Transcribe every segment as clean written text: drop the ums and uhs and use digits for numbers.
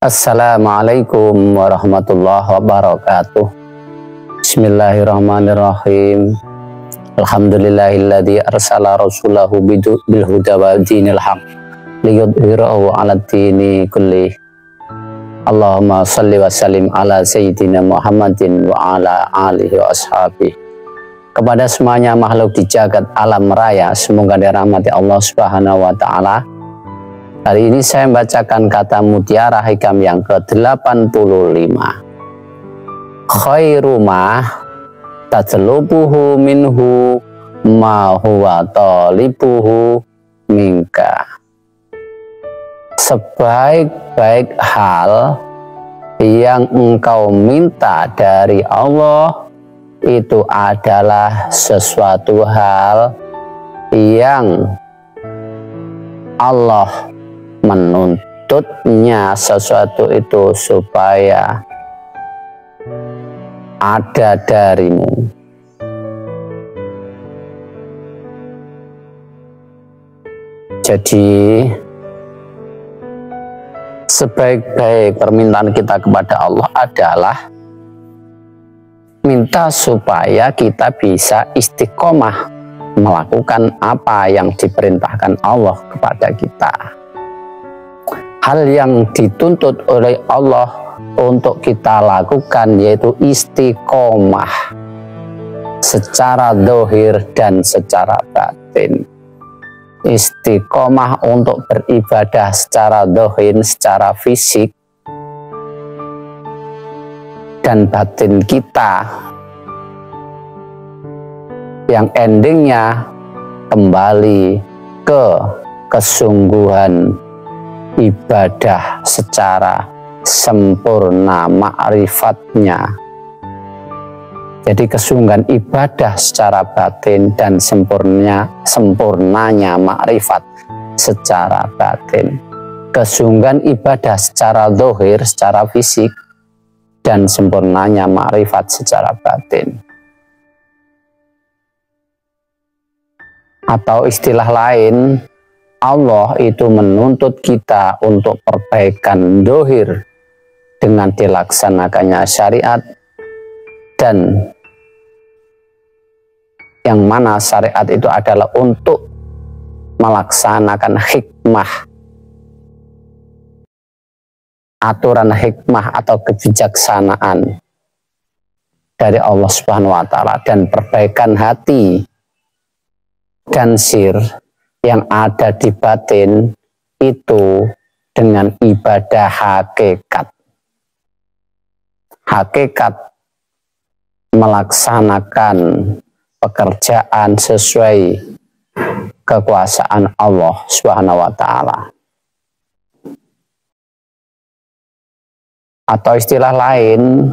Assalamualaikum warahmatullahi wabarakatuh. Bismillahirrahmanirrahim. Alhamdulillahilladzi arsala rasulahu bil huda wa dinil haq liyudhhirahu 'ala dini kulli. Allahumma shalli wa sallim ala sayyidina Muhammadin wa ala alihi wa ashabihi. Kepada semuanya makhluk di jagat alam raya, semoga dirahmati Allah Subhanahu wa taala. Hari ini saya membacakan kata mutiara hikam yang ke-85. Khairu ma tatlubuhu minhu ma huwa talibuhu minka. Sebaik-baik hal yang engkau minta dari Allah itu adalah sesuatu hal yang Allah menuntutnya sesuatu itu supaya ada darimu. Jadi sebaik-baik permintaan kita kepada Allah adalah minta supaya kita bisa istiqomah melakukan apa yang diperintahkan Allah kepada kita. Hal yang dituntut oleh Allah untuk kita lakukan yaitu istiqomah secara zahir dan secara batin. Istiqomah untuk beribadah secara zahir, secara fisik dan batin kita, yang endingnya kembali ke kesungguhan ibadah secara sempurna ma'rifatnya. Jadi kesungguhan ibadah secara batin dan sempurnanya ma'rifat secara batin. Kesungguhan ibadah secara zahir, secara fisik, dan sempurnanya ma'rifat secara batin. Atau istilah lain, Allah itu menuntut kita untuk perbaikan zahir dengan dilaksanakannya syariat, dan yang mana syariat itu adalah untuk melaksanakan hikmah, aturan hikmah atau kebijaksanaan dari Allah Subhanahu wa taala, dan perbaikan hati dan sir yang ada di batin itu dengan ibadah hakikat. Hakikat melaksanakan pekerjaan sesuai kekuasaan Allah Subhanahu wa taala. Atau istilah lain,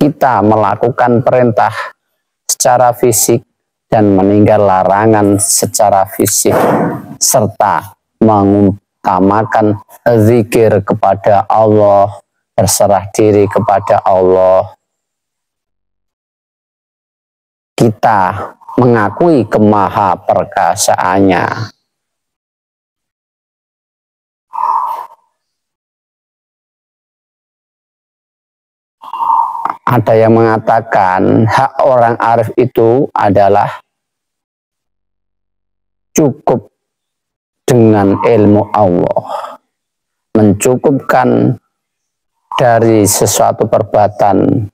kita melakukan perintah secara fisik dan meninggal larangan secara fisik, serta mengutamakan zikir kepada Allah, berserah diri kepada Allah. Kita mengakui kemahaperkasaannya. Ada yang mengatakan hak orang arif itu adalah cukup dengan ilmu Allah, mencukupkan dari sesuatu perbuatan,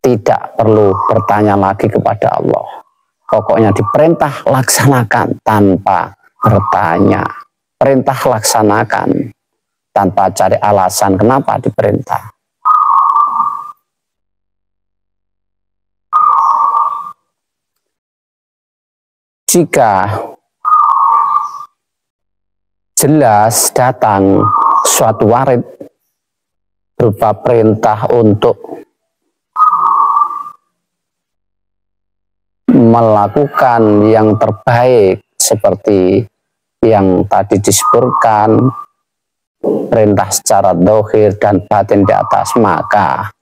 tidak perlu bertanya lagi kepada Allah. Pokoknya diperintah laksanakan tanpa bertanya, perintah laksanakan tanpa cari alasan kenapa diperintah. Jika jelas datang suatu warid berupa perintah untuk melakukan yang terbaik seperti yang tadi disebutkan, perintah secara zahir dan batin di atas, maka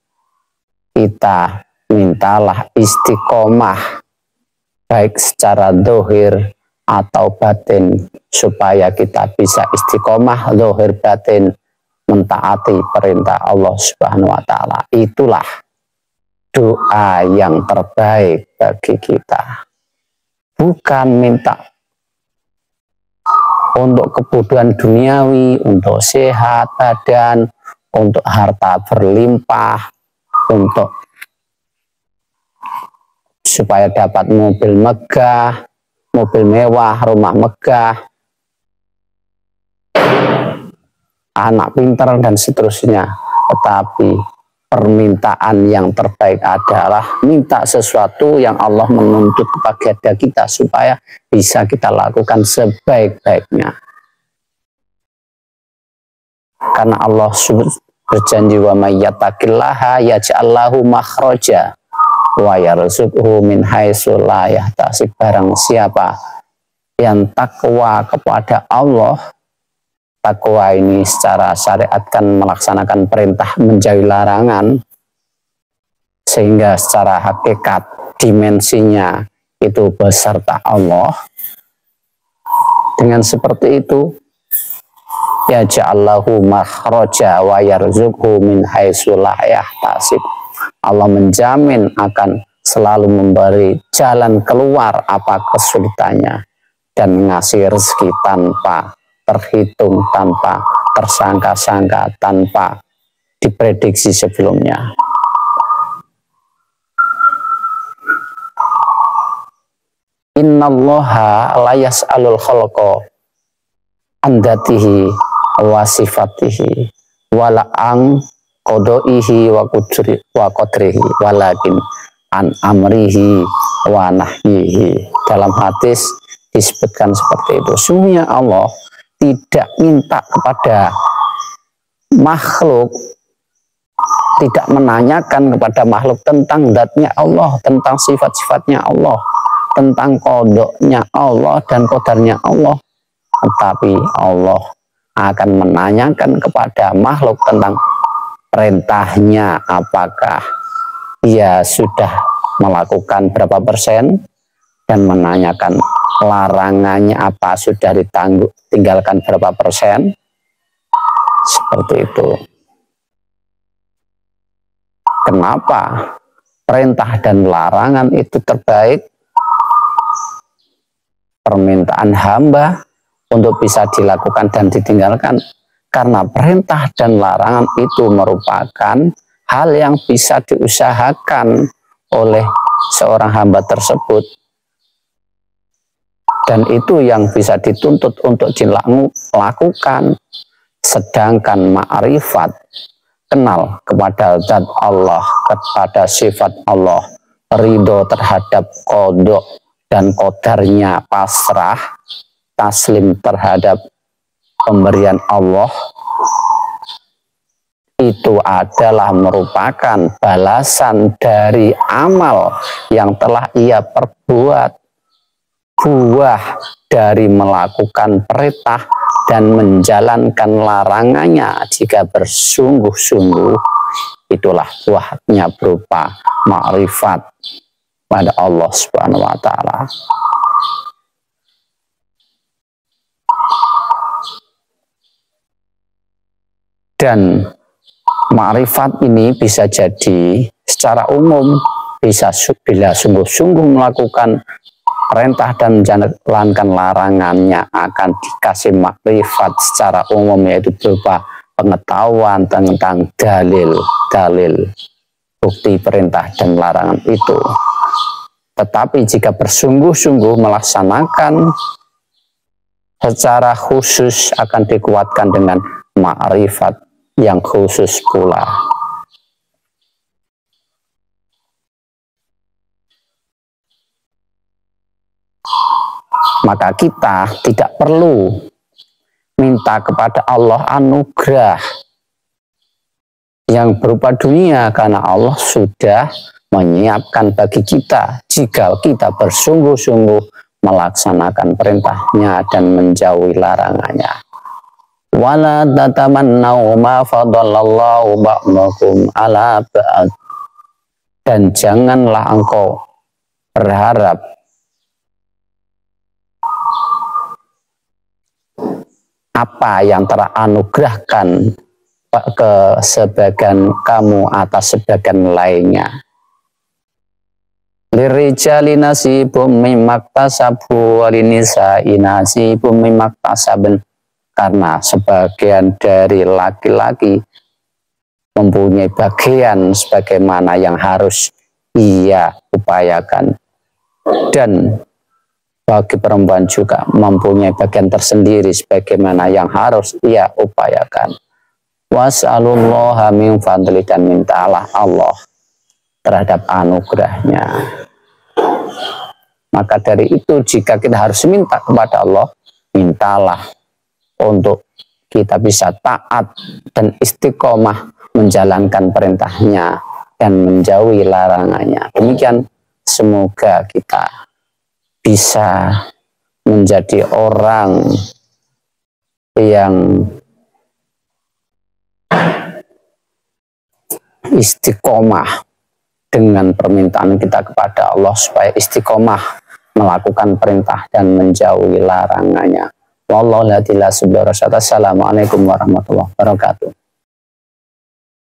kita mintalah istiqomah baik secara zahir atau batin, supaya kita bisa istiqomah zahir batin mentaati perintah Allah Subhanahu wa taala. Itulah doa yang terbaik bagi kita. Bukan minta untuk kebutuhan duniawi, untuk sehat badan, untuk harta berlimpah, untuk supaya dapat mobil megah, mobil mewah, rumah megah, anak pintar, dan seterusnya. Tetapi permintaan yang terbaik adalah minta sesuatu yang Allah menuntut kepada kita supaya bisa kita lakukan sebaik-baiknya. Karena Allah berjanji, wa may yattaqillaha yaj'al lahu makhraja wa yarzuqhu min haitsu la yahtasib. Barang siapa yang takwa kepada Allah, takwa ini secara syariat kan melaksanakan perintah menjauhi larangan, sehingga secara hakikat dimensinya itu beserta Allah. Dengan seperti itu, ya ja'allahu makhraja wa yarzuqhu min haitsu la yahtasib. Allah menjamin akan selalu memberi jalan keluar apa kesulitannya dan ngasih rezeki tanpa terhitung, tanpa tersangka-sangka, tanpa diprediksi sebelumnya. Innallaha la yas'alul khalqa andatihi wa sifatihi wala ang qodaihi wa qadrihi walakin an amrihi wa nahyihi. Dalam hadis disebutkan seperti itu. Sungguhnya Allah tidak minta kepada makhluk, tidak menanyakan kepada makhluk tentang zatnya Allah, tentang sifat-sifatnya Allah, tentang kodoknya Allah dan kodarnya Allah. Tetapi Allah akan menanyakan kepada makhluk tentang perintahnya, apakah ia sudah melakukan berapa persen, dan menanyakan larangannya apa, sudah tinggalkan berapa persen. Seperti itu. Kenapa perintah dan larangan itu terbaik? Permintaan hamba untuk bisa dilakukan dan ditinggalkan, karena perintah dan larangan itu merupakan hal yang bisa diusahakan oleh seorang hamba tersebut, dan itu yang bisa dituntut untuk dilakukan. Sedangkan ma'rifat, kenal kepada zat Allah, kepada sifat Allah, ridho terhadap qada dan qadarnya, pasrah taslim terhadap pemberian Allah, itu adalah merupakan balasan dari amal yang telah ia perbuat, buah dari melakukan perintah dan menjalankan larangannya. Jika bersungguh-sungguh, itulah buahnya berupa ma'rifat pada Allah Subhanahu wa taala. Dan ma'rifat ini bisa jadi secara umum, bisa bila sungguh-sungguh melakukan perintah dan menjalankan larangannya akan dikasih ma'rifat secara umum, yaitu berupa pengetahuan tentang dalil bukti perintah dan larangan itu. Tetapi jika bersungguh-sungguh melaksanakan secara khusus, akan dikuatkan dengan ma'rifat yang khusus pula. Maka kita tidak perlu minta kepada Allah anugerah yang berupa dunia, karena Allah sudah menyiapkan bagi kita jika kita bersungguh-sungguh melaksanakan perintahnya dan menjauhi larangannya. Wala tatamannau ma fadalallahu ba'dakum ala ba'd. Dan janganlah engkau berharap apa yang teranugerahkan ke sebagian kamu atas sebagian lainnya. Lirijali nasibum mimmaktasabu walinisai nasibum mimmaktasaben, karena sebagian dari laki-laki mempunyai bagian sebagaimana yang harus ia upayakan, dan bagi perempuan juga mempunyai bagian tersendiri sebagaimana yang harus ia upayakan. Was'alullaha min fadli, dan mintalah Allah terhadap anugerahnya. Maka dari itu jika kita harus minta kepada Allah, mintalah untuk kita bisa taat dan istiqomah menjalankan perintahnya dan menjauhi larangannya. Demikian, semoga kita bisa menjadi orang yang istiqomah dengan permintaan kita kepada Allah, supaya istiqomah melakukan perintah dan menjauhi larangannya. Wallahu la ilaha illa huwa. Assalamualaikum warahmatullahi wabarakatuh.